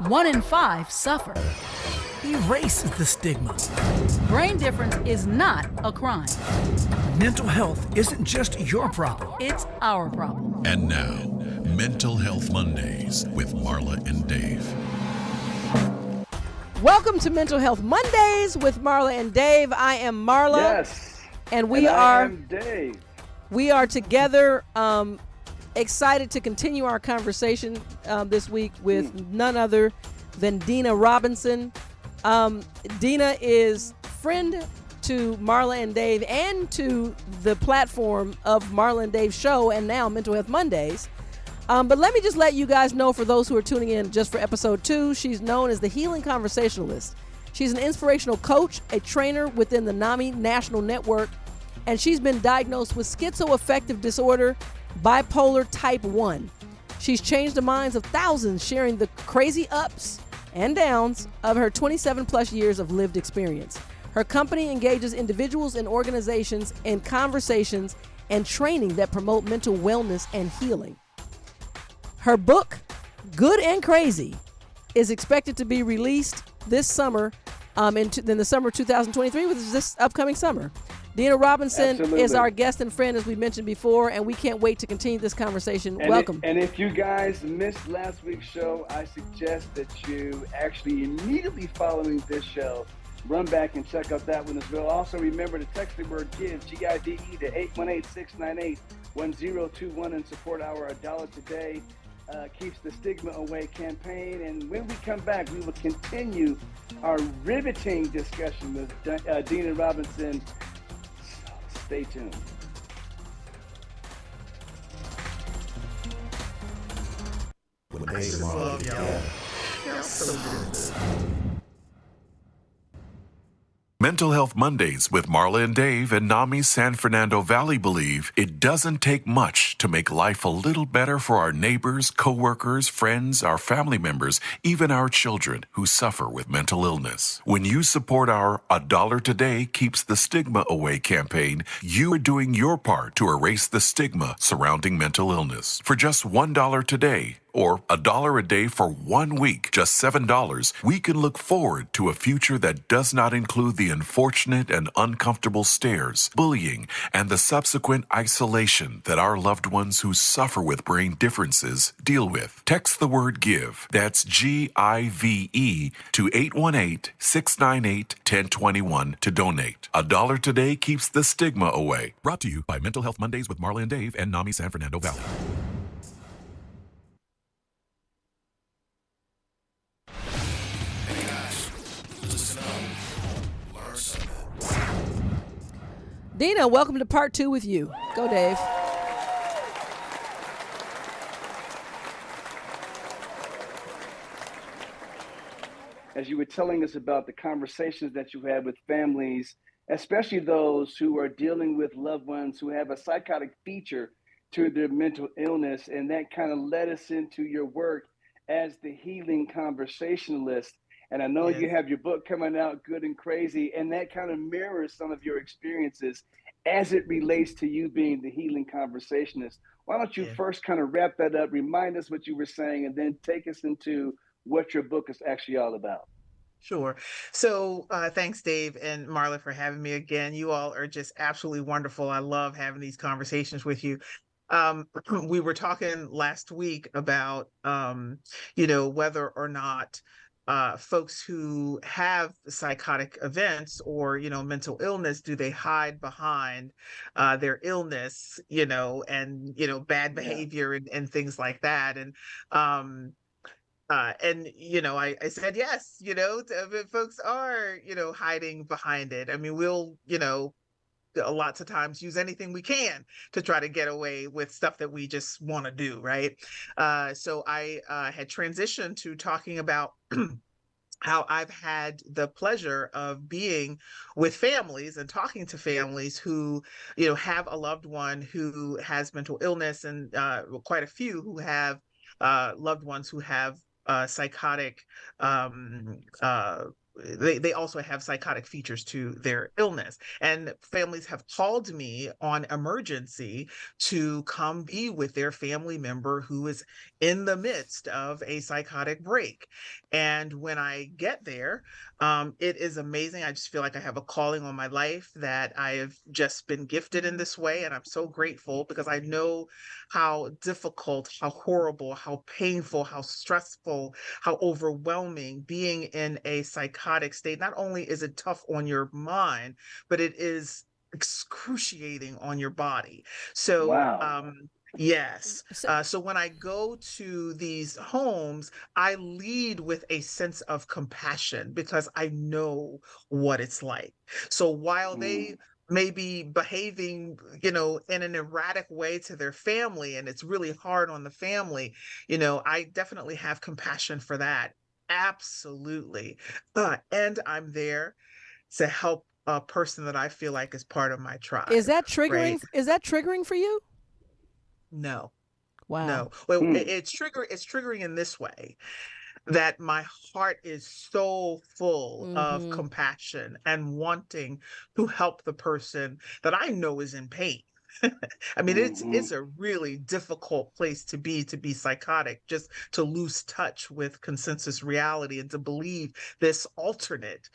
One in five suffer. Erase the stigma. Brain difference is not a crime. Mental health isn't just your problem. It's our problem. And now, Mental Health Mondays with Marla and Dave. Welcome to Mental Health Mondays with Marla and Dave. I am Marla. Yes. And I am Dave. We are together, excited to continue our conversation this week with none other than Deanna Robinson. Deanna is friend to Marla and Dave and to the platform of Marla and Dave's show and now Mental Health Mondays. But let me just let you guys know, for those who are tuning in just for episode 2, she's known as the Healing Conversationalist. She's an inspirational coach, a trainer within the NAMI National network, and she's been diagnosed with Schizoaffective Disorder, Bipolar Type 1. She's changed the minds of thousands, sharing the crazy ups and downs of her 27 plus years of lived experience. Her company engages individuals and organizations in conversations and training that promote mental wellness and healing. Her book, Good and Crazy, is expected to be released this summer, in the summer of 2023, which is this upcoming summer. Deanna Robinson is our guest and friend, as we mentioned before, and we can't wait to continue this conversation. Welcome. And if you guys missed last week's show, I suggest that you actually immediately following this show, run back and check out that one as well. Also, remember to text the word GIVE, G-I-V-E, to 818-698-1021 and support our $1 Today Keeps the Stigma Away campaign. And when we come back, we will continue our riveting discussion with Deanna Robinson. Stay tuned. Mental Health Mondays with Marla and Dave and NAMI San Fernando Valley believe it doesn't take much to make life a little better for our neighbors, coworkers, friends, our family members, even our children who suffer with mental illness. When you support our $1 Today Keeps the Stigma Away campaign, you are doing your part to erase the stigma surrounding mental illness. For just $1 today, or $1 a day for 1 week, just $7, we can look forward to a future that does not include the unfortunate and uncomfortable stares, bullying, and the subsequent isolation that our loved ones who suffer with brain differences deal with. Text the word GIVE, that's G-I-V-E, to 818-698-1021 to donate. $1 Today Keeps the Stigma Away. Brought to you by Mental Health Mondays with Marla and Dave and NAMI San Fernando Valley. Deanna, welcome to part 2 with you. Go, Dave. As you were telling us about the conversations that you had with families, especially those who are dealing with loved ones who have a psychotic feature to their mental illness, and that kind of led us into your work as the Healing Conversationalist. And I know you have your book coming out, Good and Crazy, and that kind of mirrors some of your experiences as it relates to you being the Healing Conversationalist. Why don't you first kind of wrap that up, remind us what you were saying, and then take us into what your book is actually all about. Sure. So thanks, Dave and Marla, for having me again. You all are just absolutely wonderful. I love having these conversations with you. We were talking last week about, whether or not folks who have psychotic events or, mental illness, do they hide behind their illness, and, bad behavior and things like that. And I said, yes, folks are, hiding behind it. I mean, we'll, lots of times use anything we can to try to get away with stuff that we just want to do, right? So I had transitioned to talking about how I've had the pleasure of being with families and talking to families who, have a loved one who has mental illness, and quite a few who have loved ones who have psychotic they also have psychotic features to their illness. And families have called me on emergency to come be with their family member who is in the midst of a psychotic break. And when I get there, it is amazing. I just feel like I have a calling on my life, that I have just been gifted in this way. And I'm so grateful, because I know how difficult, how horrible, how painful, how stressful, how overwhelming being in a psychotic state. Not only is it tough on your mind, but it is excruciating on your body. So, Wow. yes. So, So when I go to these homes, I lead with a sense of compassion, because I know what it's like. So while they Mm, may be behaving, in an erratic way to their family, and it's really hard on the family, I definitely have compassion for that. Absolutely. And I'm there to help a person that I feel like is part of my is tribe, that right? triggering? Is that triggering for you? No, Wow. no. Well, mm, it's triggering in this way, that my heart is so full of Mm-hmm. compassion and wanting to help the person that I know is in pain. I mean, mm-hmm, it's a really difficult place to be psychotic, just to lose touch with consensus reality and to believe this alternate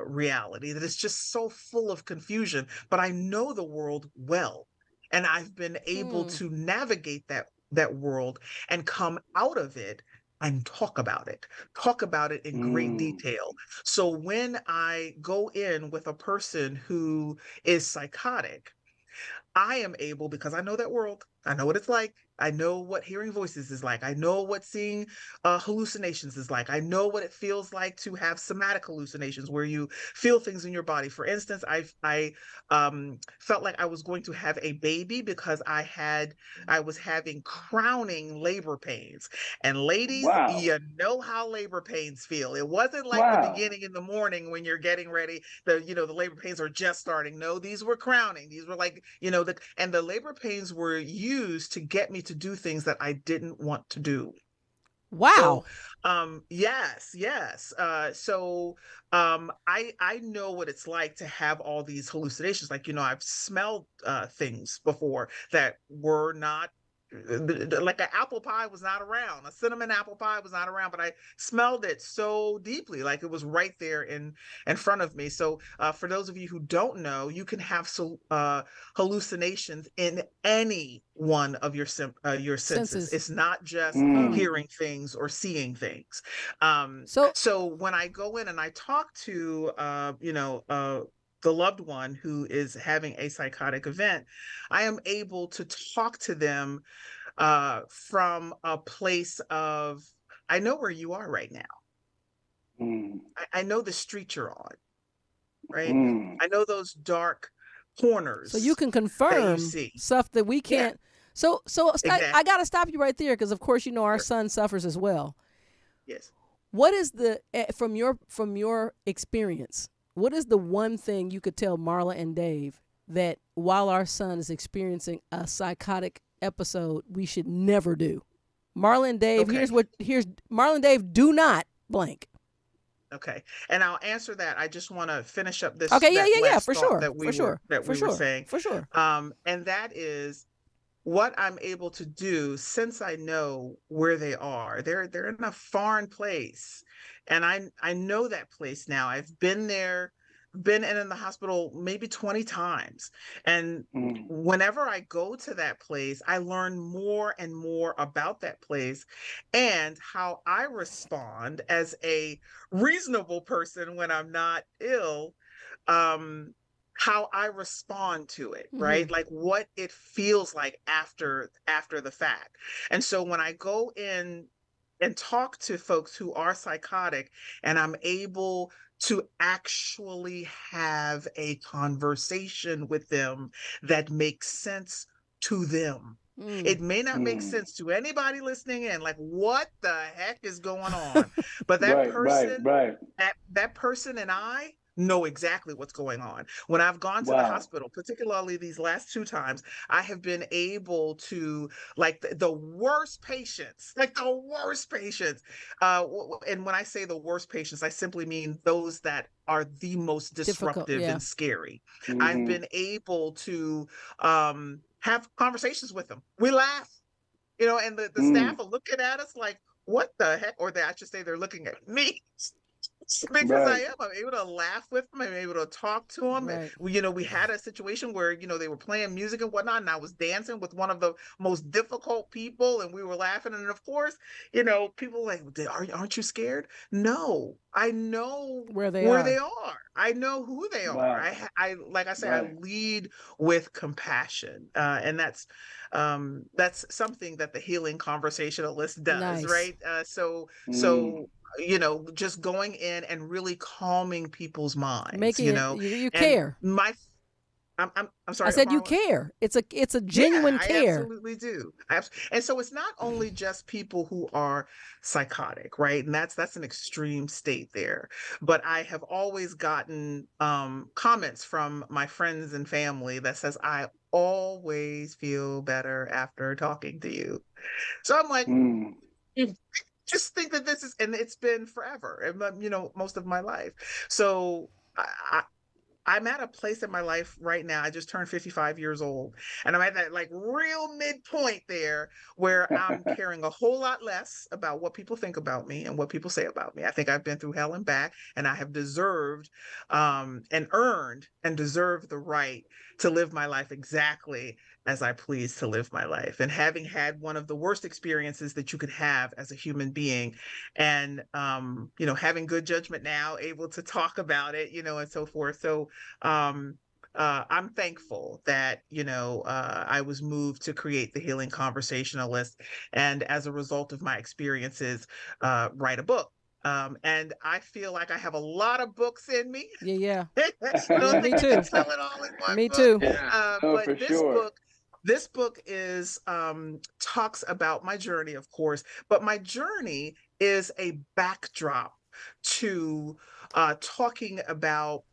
reality that is just so full of confusion. But I know the world well, and I've been able Hmm. to navigate that world and come out of it and talk about it in great mm, detail. So when I go in with a person who is psychotic, I am able, because I know that world, I know what it's like. I know what hearing voices is like. I know what seeing hallucinations is like. I know what it feels like to have somatic hallucinations, where you feel things in your body. For instance, I felt like I was going to have a baby, because I was having crowning labor pains. And ladies, wow. you know how labor pains feel. It wasn't like the Wow. beginning in the morning when you're getting ready, the labor pains are just starting. No, these were crowning. These were like, and the labor pains were used to get me to do things that I didn't want to do. So, Wow. yes, yes. I know what it's like to have all these hallucinations. Like, I've smelled things before that were not, like an apple pie was not around, a cinnamon apple pie was not around, but I smelled it so deeply, like it was right there in front of me. So, for those of you who don't know, you can have hallucinations in any one of your senses. Senses. It's not just Huh. Mm, hearing things or seeing things. So, So when I go in and I talk to the loved one who is having a psychotic event, I am able to talk to them from a place of, I know where you are right now. mm, I know the street you're on, right? mm. I know those dark so you corners can that you confirm see. stuff that we Yeah, can't. I exactly. got to stop you right there, because of course our Sure. son suffers as well. Yes. What is from your experience? What is the one thing you could tell Marla and Dave, that while our son is experiencing a psychotic episode, we should never do? Marla and Dave, Okay. here's Marla and Dave, do not blank. Okay. And I'll answer that. I just want to finish up this Okay, yeah, that yeah, yeah, last for thought sure, for sure, that for we were sure, saying. for sure. And that is what I'm able to do, since I know where they are. They're in a foreign place. And I know that place now. I've been there, been in the hospital maybe 20 times. And Mm, whenever I go to that place, I learn more and more about that place and how I respond as a reasonable person when I'm not ill. Um, how I respond to it, Mm-hmm. right? Like what it feels like after the fact. And so when I go in and talk to folks who are psychotic, and I'm able to actually have a conversation with them that makes sense to them. Mm. It may not make mm. sense to anybody listening in, like what the heck is going on? But Right, right, right. that person and I, know exactly what's going on. When I've gone to the Wow. hospital, particularly these last 2 times, I have been able to, like, the worst patients, and when I say the worst patients, I simply mean those that are the most Difficult. disruptive Yeah. and scary. I've Mm-hmm. been able to have conversations with them. We laugh, and the staff are looking at us like, what the heck? Or I should say, they're looking at me. Because Right. I'm able to laugh with them. I'm able to talk to them. Right. We had a situation where, they were playing music and whatnot, and I was dancing with one of the most difficult people, and we were laughing. And of course, people like, aren't you scared? No, I know Where they where are. they are. I know who they are. Wow. I like I say, I Right. lead with compassion, and that's something that the Healing Conversationalist does, Nice. right? So Mm. just going in and really calming people's minds, Making it, you and care. I'm I sorry, said you Marla. care. It's a Yeah, genuine I care. absolutely do. And so it's not only just people who are psychotic, right? And that's an extreme state there. But I have always gotten comments from my friends and family that says, I always feel better after talking to you. So I'm like, Mm. you just think that this is, and it's been forever, and most of my life. So I'm at a place in my life right now. I just turned 55 years old, and I'm at that, like, real midpoint there where I'm caring a whole lot less about what people think about me and what people say about me. I think I've been through hell and back, and I have deserved and earned and deserved the right to live my life exactly as I please to live my life. And having had one of the worst experiences that you could have as a human being, and having good judgment now, able to talk about it, and so forth. So I'm thankful that I was moved to create the Healing Conversationalist, and as a result of my experiences, write a book. And I feel like I have a lot of books in me. Yeah. I don't Me think I can too. tell it all in one Me book. too. Yeah. No, But for sure. this book is talks about my journey, of course, but my journey is a backdrop to talking about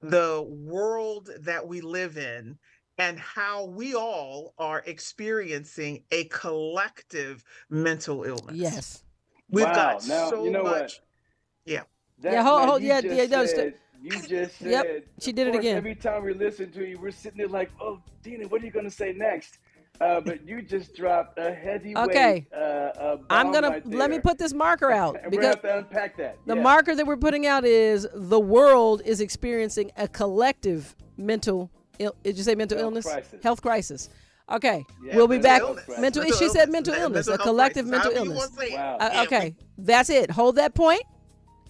the world that we live in and how we all are experiencing a collective mental illness. Yes. We've got Wow. Now, you so know what? much. Yeah. Yeah. That Hold. now Hold. you Yeah. Yeah. just No. said you just Yep. said. She Of did it course, again. every time we listen to you, we're sitting there like, "Oh, Deanna, what are you going to say next?" But you just dropped a heavyweight Okay. I'm bomb gonna right let me there, put this marker out and we're gonna because have to unpack that. the Yeah. marker that we're putting out is the world is experiencing a collective mental. Did you say mental Health illness? crisis. Health crisis. Okay. Yeah, We'll be mental back. health crisis. Mental. She said mental illness. A health collective crisis, mental however you illness. want to say it. Wow. Yeah, Okay. That's it. Hold that point,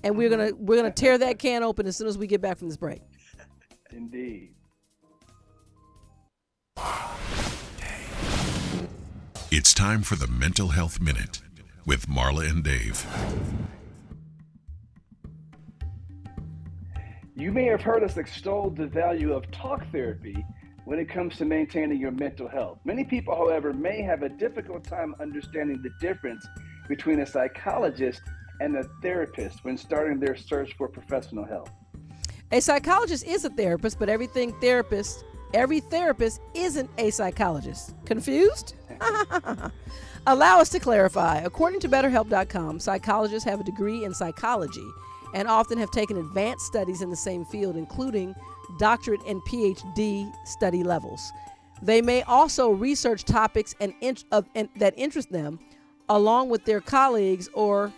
and we're gonna tear that can open as soon as we get back from this break. Indeed. It's time for the Mental Health Minute with Marla and Dave. You may have heard us extol the value of talk therapy when it comes to maintaining your mental health. Many people, however, may have a difficult time understanding the difference between a psychologist and a therapist when starting their search for professional help. A psychologist is a therapist, but every therapist isn't a psychologist. Confused? Allow us to clarify. According to BetterHelp.com, psychologists have a degree in psychology and often have taken advanced studies in the same field, including doctorate and PhD study levels. They may also research topics that interest them, along with their colleagues or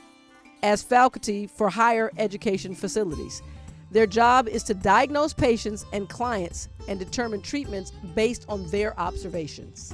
as faculty for higher education facilities. Their job is to diagnose patients and clients and determine treatments based on their observations.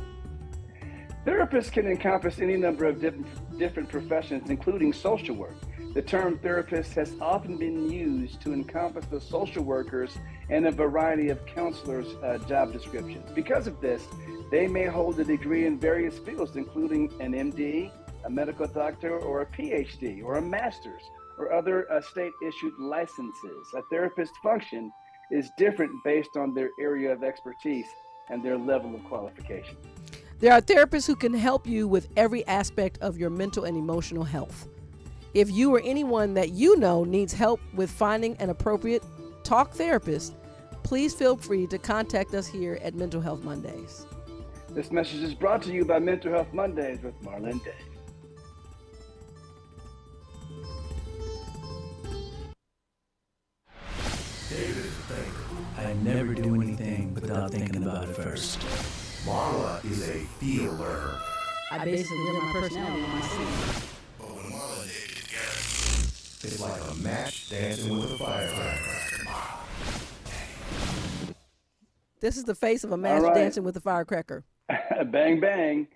Therapists can encompass any number of different professions, including social work. The term therapist has often been used to encompass the social workers and a variety of counselors' job descriptions. Because of this, they may hold a degree in various fields, including an MD, a medical doctor, or a PhD, or a master's, or other state-issued licenses. A therapist's function is different based on their area of expertise and their level of qualification. There are therapists who can help you with every aspect of your mental and emotional health. If you or anyone that you know needs help with finding an appropriate talk therapist, please feel free to contact us here at Mental Health Mondays. This message is brought to you by Mental Health Mondays with Marla and Dave. David is a thinker. I never do anything without thinking about it first. Marla is a feeler. I basically live my personality on my scene. But when Marla and David get together, it's like a match dancing with a firecracker. This is the face of a match dancing with a firecracker. Bang, bang.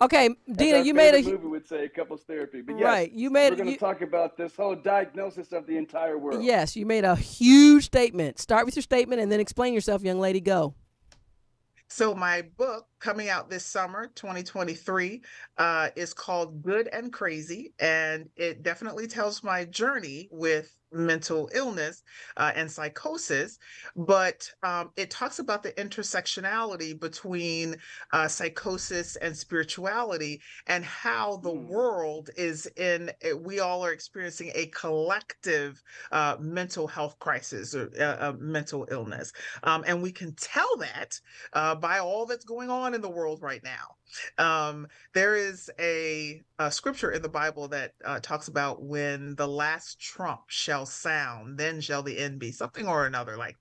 Okay, Deanna, you made a movie would say couples therapy, but yes, right. You made we're going to talk about this whole diagnosis of the entire world. Yes, you made a huge statement. Start with your statement and then explain yourself, young lady. Go. So my book coming out this summer, 2023, is called Good and Crazy, and it definitely tells my journey with mental illness and psychosis, but it talks about the intersectionality between psychosis and spirituality and how the world is we all are experiencing a collective mental health crisis or mental illness. And we can tell that by all that's going on in the world right now. There is a scripture in the Bible that talks about when the last trump shall sound, then shall the end be, something or another like.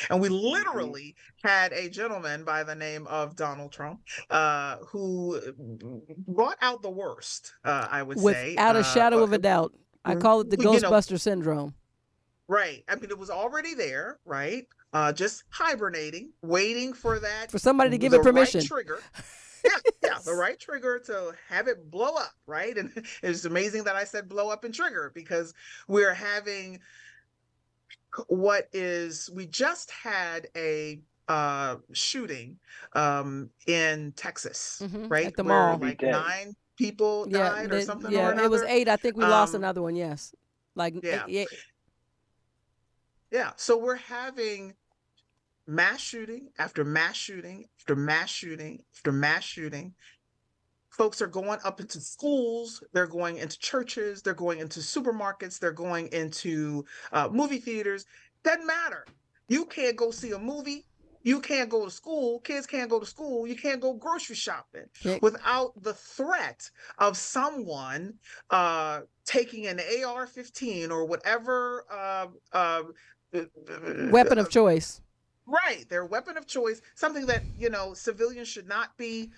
And we literally had a gentleman by the name of Donald Trump who brought out the worst, I would say. Without a shadow of a doubt. I call it the Ghostbuster syndrome. Right. I mean, it was already there, right? Just hibernating, waiting for that. For somebody to give it permission. Right trigger. Yeah, the right trigger to have it blow up, right? And it's amazing that I said blow up and trigger because we're having we just had a shooting in Texas, right? At the mall. Like 9 people died or something or another. It was 8. I think we lost another one, yes. Yeah, so we're having mass shooting after mass shooting after mass shooting after mass shooting. Folks are going up into schools, they're going into churches, they're going into supermarkets, they're going into movie theaters. Doesn't matter. You can't go see a movie. You can't go to school. Kids can't go to school. You can't go grocery shopping without the threat of someone taking an AR-15 or whatever weapon of choice. Right, their weapon of choice, something that, civilians should not be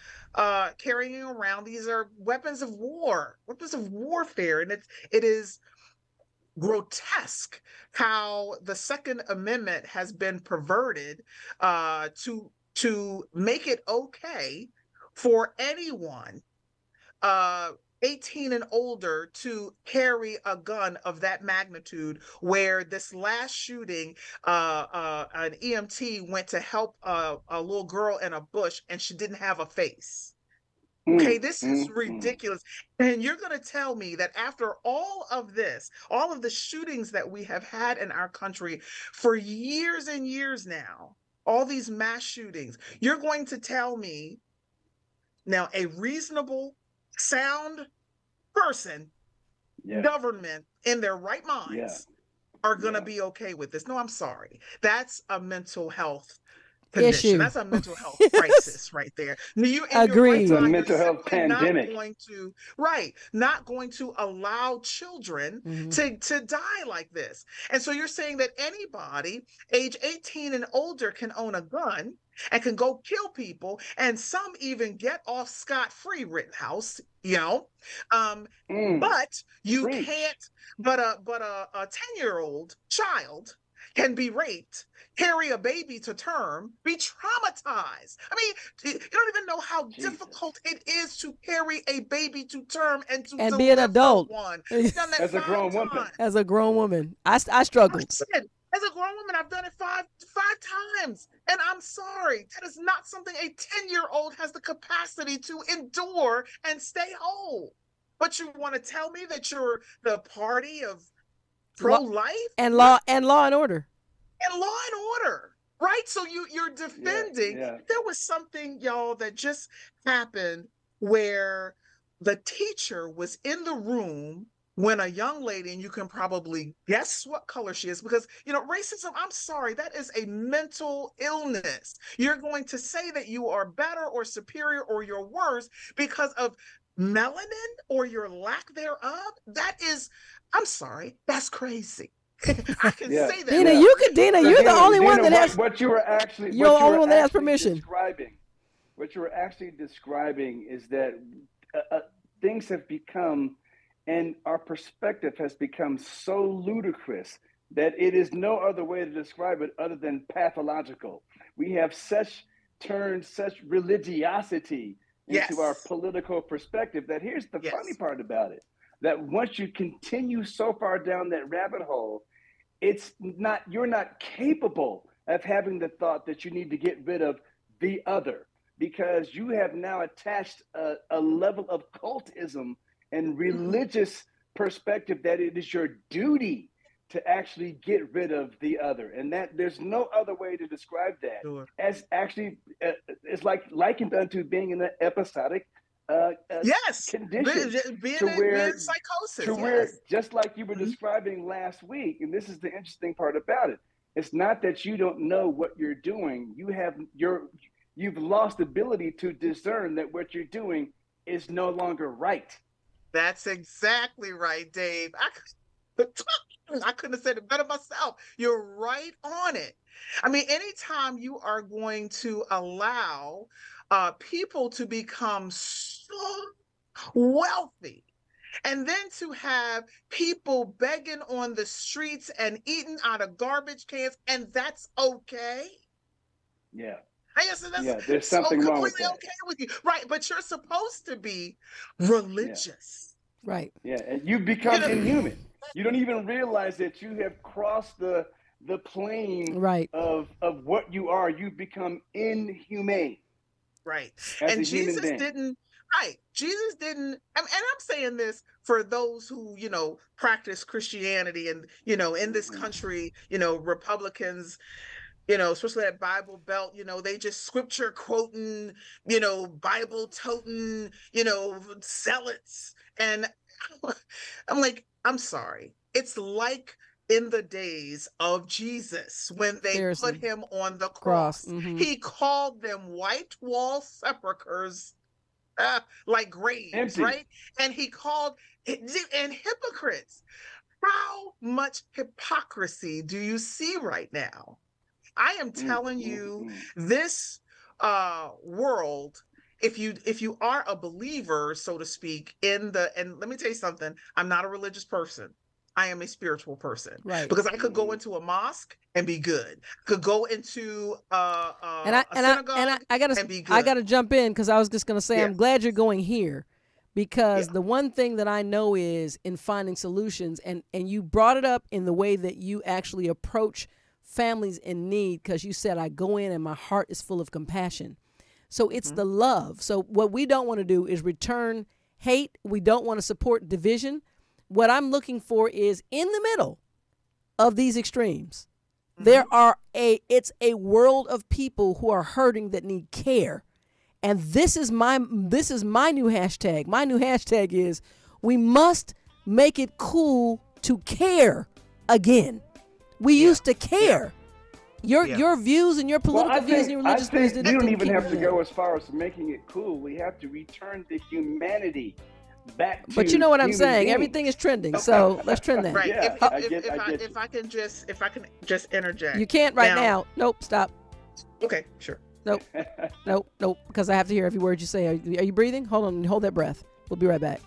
carrying around. These are weapons of war, weapons of warfare. And it is grotesque how the Second Amendment has been perverted to make it okay for anyone 18 and older to carry a gun of that magnitude, where this last shooting, an EMT went to help a little girl in a bush and she didn't have a face. Okay, this is ridiculous. And you're going to tell me that after all of this, all of the shootings that we have had in our country for years and years now, all these mass shootings, you're going to tell me now a reasonable, sound person, government in their right minds are going to be okay with this? No, I'm sorry. That's a mental health condition. That's a mental health crisis right there. Agreed. It's a mental health pandemic. Not going to allow children to die like this. And so you're saying that anybody age 18 and older can own a gun and can go kill people, and some even get off scot-free, Rittenhouse, but you can't, but a 10-year-old child can be raped, carry a baby to term, be traumatized. I mean, you don't even know how difficult it is to carry a baby to term and be an adult. One. I've done that as a grown woman. As a grown woman, I struggled. As a grown woman, I've done it five times, and I'm sorry, that is not something a 10-year-old has the capacity to endure and stay whole. But you want to tell me that you're the party of pro-life and law and order, right? So you're defending. There was something, y'all, that just happened where the teacher was in the room when a young lady, and you can probably guess what color she is, because, racism, I'm sorry, that is a mental illness. You're going to say that you are better or superior or you're worse because of melanin or your lack thereof. That is, I'm sorry, that's crazy. I can Yeah, say that. Dina, yeah. Dina, So you're the only one Dina, that has. what you were actually You're the only one that has permission. describing. What you were actually describing is that things have become, and our perspective has become so ludicrous that it is no other way to describe it other than pathological. We have turned such religiosity into our Yes. political perspective that here's the funny Yes. part about it, that once you continue so far down that rabbit hole, you're not capable of having the thought that you need to get rid of the other, because you have now attached a level of cultism and religious perspective that it is your duty to actually get rid of the other, and that there's no other way to describe that. Sure. As actually it's like likened unto being in an episodic Yes. condition, Being to in where psychosis. Yes. just like you were describing last week, and this is the interesting part about it, it's not that you don't know what you're doing. You've lost the ability to discern that what you're doing is no longer right. That's exactly right, Dave. I couldn't have said it better myself. You're right on it. I mean, anytime you are going to allow people to become so wealthy, and then to have people begging on the streets and eating out of garbage cans, and that's okay. Yeah. I guess that's There's so something wrong with completely that. okay with you. Right. But you're supposed to be religious. Right. Yeah, and you become inhuman. You don't even realize that you have crossed the plane Right. of what you are. You become inhumane. Right. As And a human Jesus being. didn't, right. Jesus didn't, and I'm saying this for those who, practice Christianity and, in this country, Republicans, especially that Bible Belt, they just scripture quoting, Bible toting, zealots. And I'm like, I'm sorry. It's like in the days of Jesus when they Seriously. put him on the cross. Mm-hmm. He called them white wall sepulchres, like graves, Empty. right? And he called and hypocrites. How much hypocrisy do you see right now? I am telling you, this world, if you are a believer, so to speak, and let me tell you something, I'm not a religious person. I am a spiritual person. Right. Because I could go into a mosque and be good. Could go into a synagogue and be good. I gotta jump in because I was just gonna say I'm glad you're going here, because the one thing that I know is in finding solutions, and you brought it up in the way that you actually approach families in need, because you said I go in and my heart is full of compassion. So it's the love. So what we don't want to do is return hate. We don't want to support division. What I'm looking for is in the middle of these extremes. It's a world of people who are hurting that need care. And this is my new hashtag. My new hashtag is we must make it cool to care again. We used to care. Your views and your political views and your religious views didn't. We don't even have to go as far as making it cool. We have to return the humanity back to. But you know what I'm saying? beings. Everything is trending, so let's trend that. Right. Yeah, If I can just interject. You can't right now. Nope. Stop. Okay. Sure. Nope. Nope. Because I have to hear every word you say. Are you breathing? Hold on. Hold that breath. We'll be right back.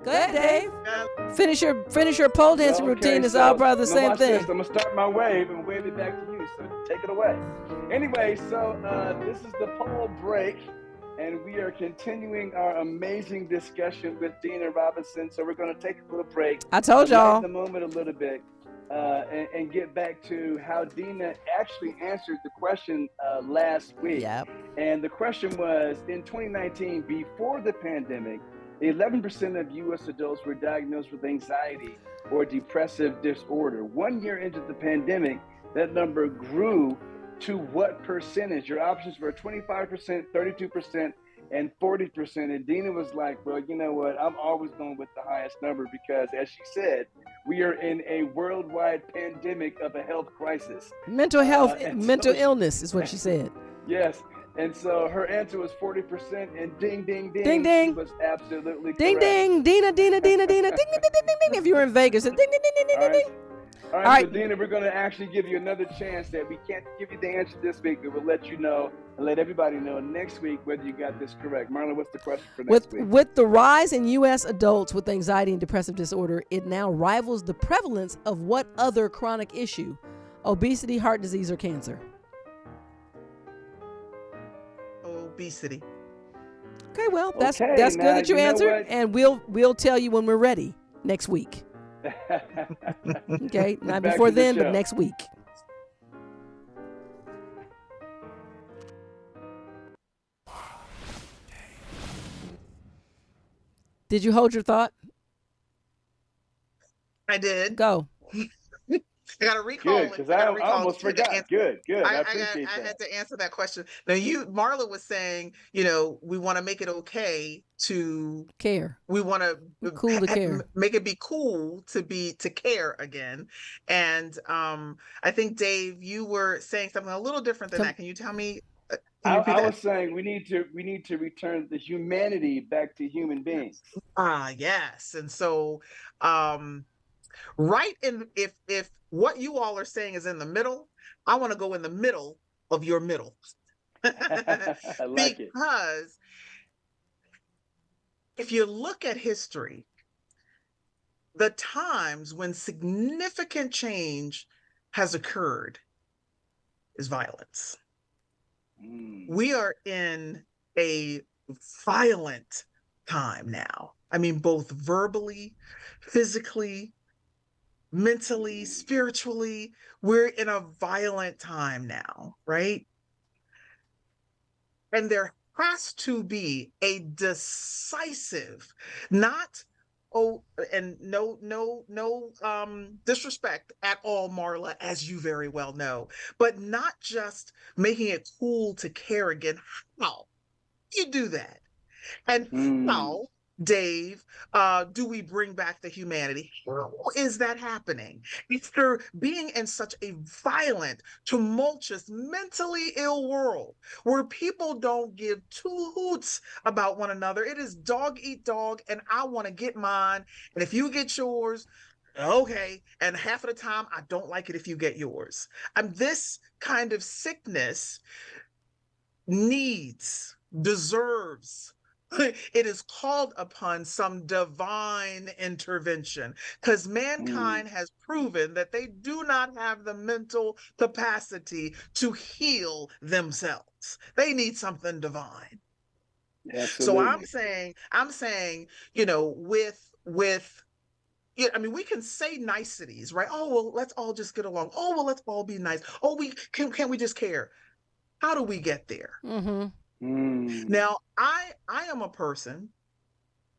Go ahead, Dave. Finish your pole dancing routine. It's all part of the same thing. I'm gonna start my wave and wave it back to you. So take it away. Anyway, so this is the pole break, and we are continuing our amazing discussion with Deanna Robinson. So we're gonna take a little break. I told y'all. The moment a little bit, and get back to how Deanna actually answered the question last week. Yep. And the question was, in 2019, before the pandemic, 11% of U.S. adults were diagnosed with anxiety or depressive disorder. 1 year into the pandemic, that number grew to what percentage. Your options were 25%, 32%, and 40%. And Deanna was like, well, you know what? I'm always going with the highest number because, as she said, we are in a worldwide pandemic of a health crisis. Mental health, And mental so illness is what she said. yes. And so her answer was 40%, and ding, ding, ding, Ding, she ding. was absolutely Ding, correct. ding. Dina, Dina, Dina, Dina. Ding, ding, ding, ding, ding, ding. If you were in Vegas, ding, ding, ding, ding, ding, All ding, right. ding. All All right, right. so Deanna, we're going to actually give you another chance that we can't give you the answer this week, but we'll let you know and let everybody know next week whether you got this correct. Marlon, what's the question for next week? With the rise in U.S. adults with anxiety and depressive disorder, it now rivals the prevalence of what other chronic issue? Obesity, heart disease, or cancer? Obesity. Okay, well, that's Okay, good now, that you you know answered, what? and we'll tell you when we're ready next week. Okay, not Back before to the then, but show. next week. Did you hold your thought? I did. Go. I got to recall Good, it. because I I got to recall almost to forgot. answer. Good. I appreciate I that. had to answer that question. Now, Marla was saying, we want to make it okay to Care. we want to Cool to care. make it be cool to care again. And I think, Dave, you were saying something a little different than that. Can you tell me? Can you repeat I that? was saying we need to return the humanity back to human beings. Yes. And so right in if what you all are saying is in the middle, I want to go in the middle of your middle. I like it. Because if you look at history, the times when significant change has occurred is violence. We are in a violent time now. I mean, both verbally, physically, mentally, spiritually, we're in a violent time now, right? And there has to be a decisive, not and no disrespect at all, Marla, as you very well know, but not just making it cool to care again. How do you do that? And how, Dave, do we bring back the humanity? How is that happening? After being in such a violent, tumultuous, mentally ill world where people don't give two hoots about one another, it is dog eat dog, and I want to get mine. And if you get yours, okay. And half of the time, I don't like it if you get yours. This kind of sickness deserves, it is called upon some divine intervention, because mankind has proven that they do not have the mental capacity to heal themselves. They need something divine. Absolutely. So I'm saying, with we can say niceties, right? Oh, well, let's all just get along. Oh, well, let's all be nice. Oh, can't we just care? How do we get there? Now, I am a person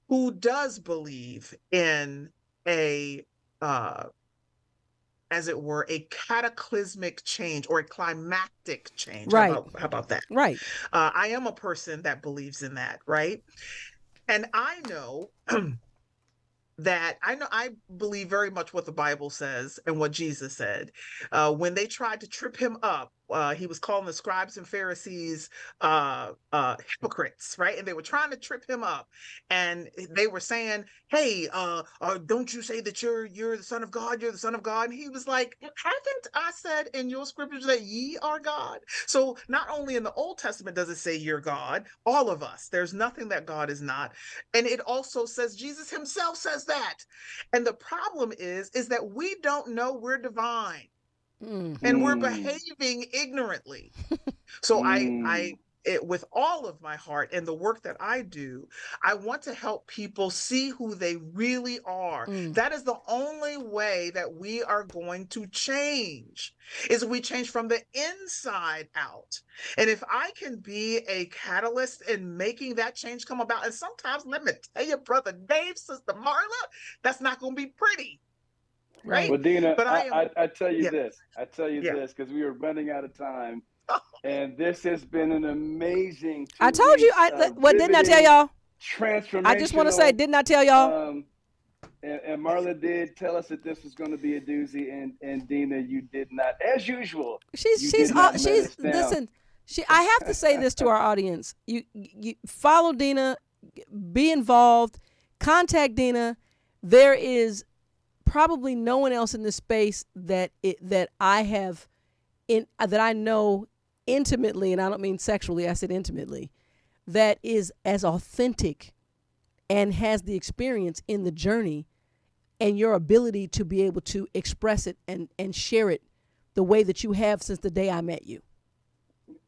who does believe in a, as it were, a cataclysmic change or a climactic change. Right. How about that? Right. I am a person that believes in that, right? And I know I believe very much what the Bible says and what Jesus said. When they tried to trip him up, he was calling the scribes and Pharisees hypocrites, right? And they were trying to trip him up, and they were saying, "Hey, don't you say that you're the Son of God? You're the Son of God." And he was like, "Haven't I said in your scriptures that ye are God?" So not only in the Old Testament does it say you're God, all of us. There's nothing that God is not, and it also says Jesus himself says that. And the problem is that we don't know we're divine. And we're behaving ignorantly. So with all of my heart and the work that I do, I want to help people see who they really are. That is the only way that we are going to change, is we change from the inside out. And if I can be a catalyst in making that change come about, and sometimes, let me tell you, Brother Dave, Sister Marla, that's not going to be pretty. right? Well, Deanna, But I am, I tell you yeah, this. I tell you yeah. this because we are running out of time, and this has been an amazing I 2 told you. weeks of What didn't I tell riveting, y'all? I just want to say, transformational. didn't I tell y'all? And Marla did tell us that this was going to be a doozy, and Deanna, you did not, as usual, you did not let us down. Listen. I have to say this to our audience. You follow Deanna, be involved, contact Deanna. There is probably no one else in this space that I know intimately, and I don't mean sexually, I said intimately, that is as authentic and has the experience in the journey and your ability to be able to express it and share it the way that you have since the day I met you.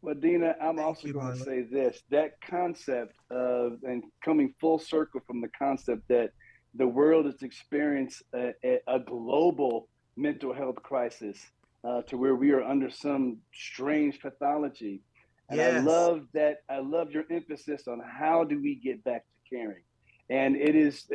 Well, Deanna, I'm Thank also you, going to Marla. say this, that concept of, and coming full circle from the concept that the world has experienced a global mental health crisis to where we are under some strange pathology. And Yes. I love your emphasis on how do we get back to caring. And it is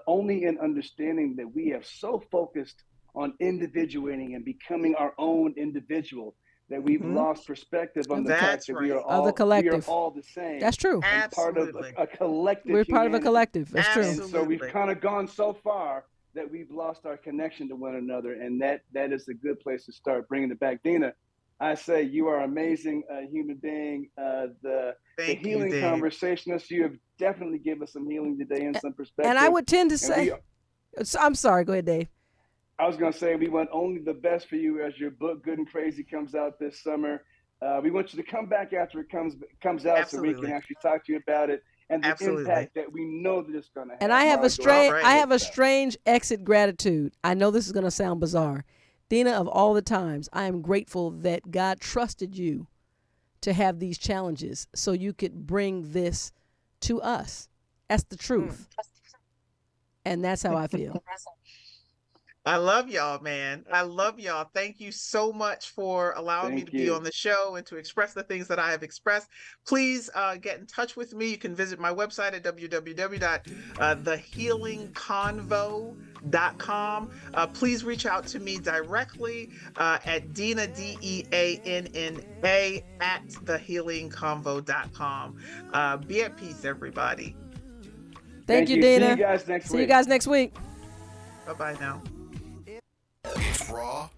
only in understanding that we have so focused on individuating and becoming our own individual that we've Hmm. lost perspective on the fact That's that right. Of the we are collective. all the same That's true. and part of Absolutely. a collective We're part of a humanity. collective. That's true. And so we've Absolutely. kind of gone so far that we've lost our connection to one another, and that is a good place to start bringing it back. Dina, I say you are amazing human being. The Thank you, healing Dave. conversationalist, you have definitely given us some healing today and some And I perspective. would tend to And we say, I'm sorry, go ahead, Dave. I was going to say we want only the best for you as your book Good and Crazy comes out this summer. We want you to come back after it comes out so we can Absolutely. actually talk to you about it and the Absolutely. impact that we know that it's going to have. And I have Marla, go ahead. All right. I have a strange exit gratitude. I know this is going to sound bizarre. Dina, of all the times, I am grateful that God trusted you to have these challenges so you could bring this to us. That's the truth. And that's how I feel. I love y'all, man. I love y'all. Thank you so much for allowing me to Thank be you. on the show and to express the things that I have expressed. Please get in touch with me. You can visit my website at www.thehealingconvo.com. Please reach out to me directly at Deanna, Deanna, at thehealingconvo.com. Be at peace, everybody. Thank you, See Dina. you guys next See week. you guys next week. Bye-bye now. It's raw,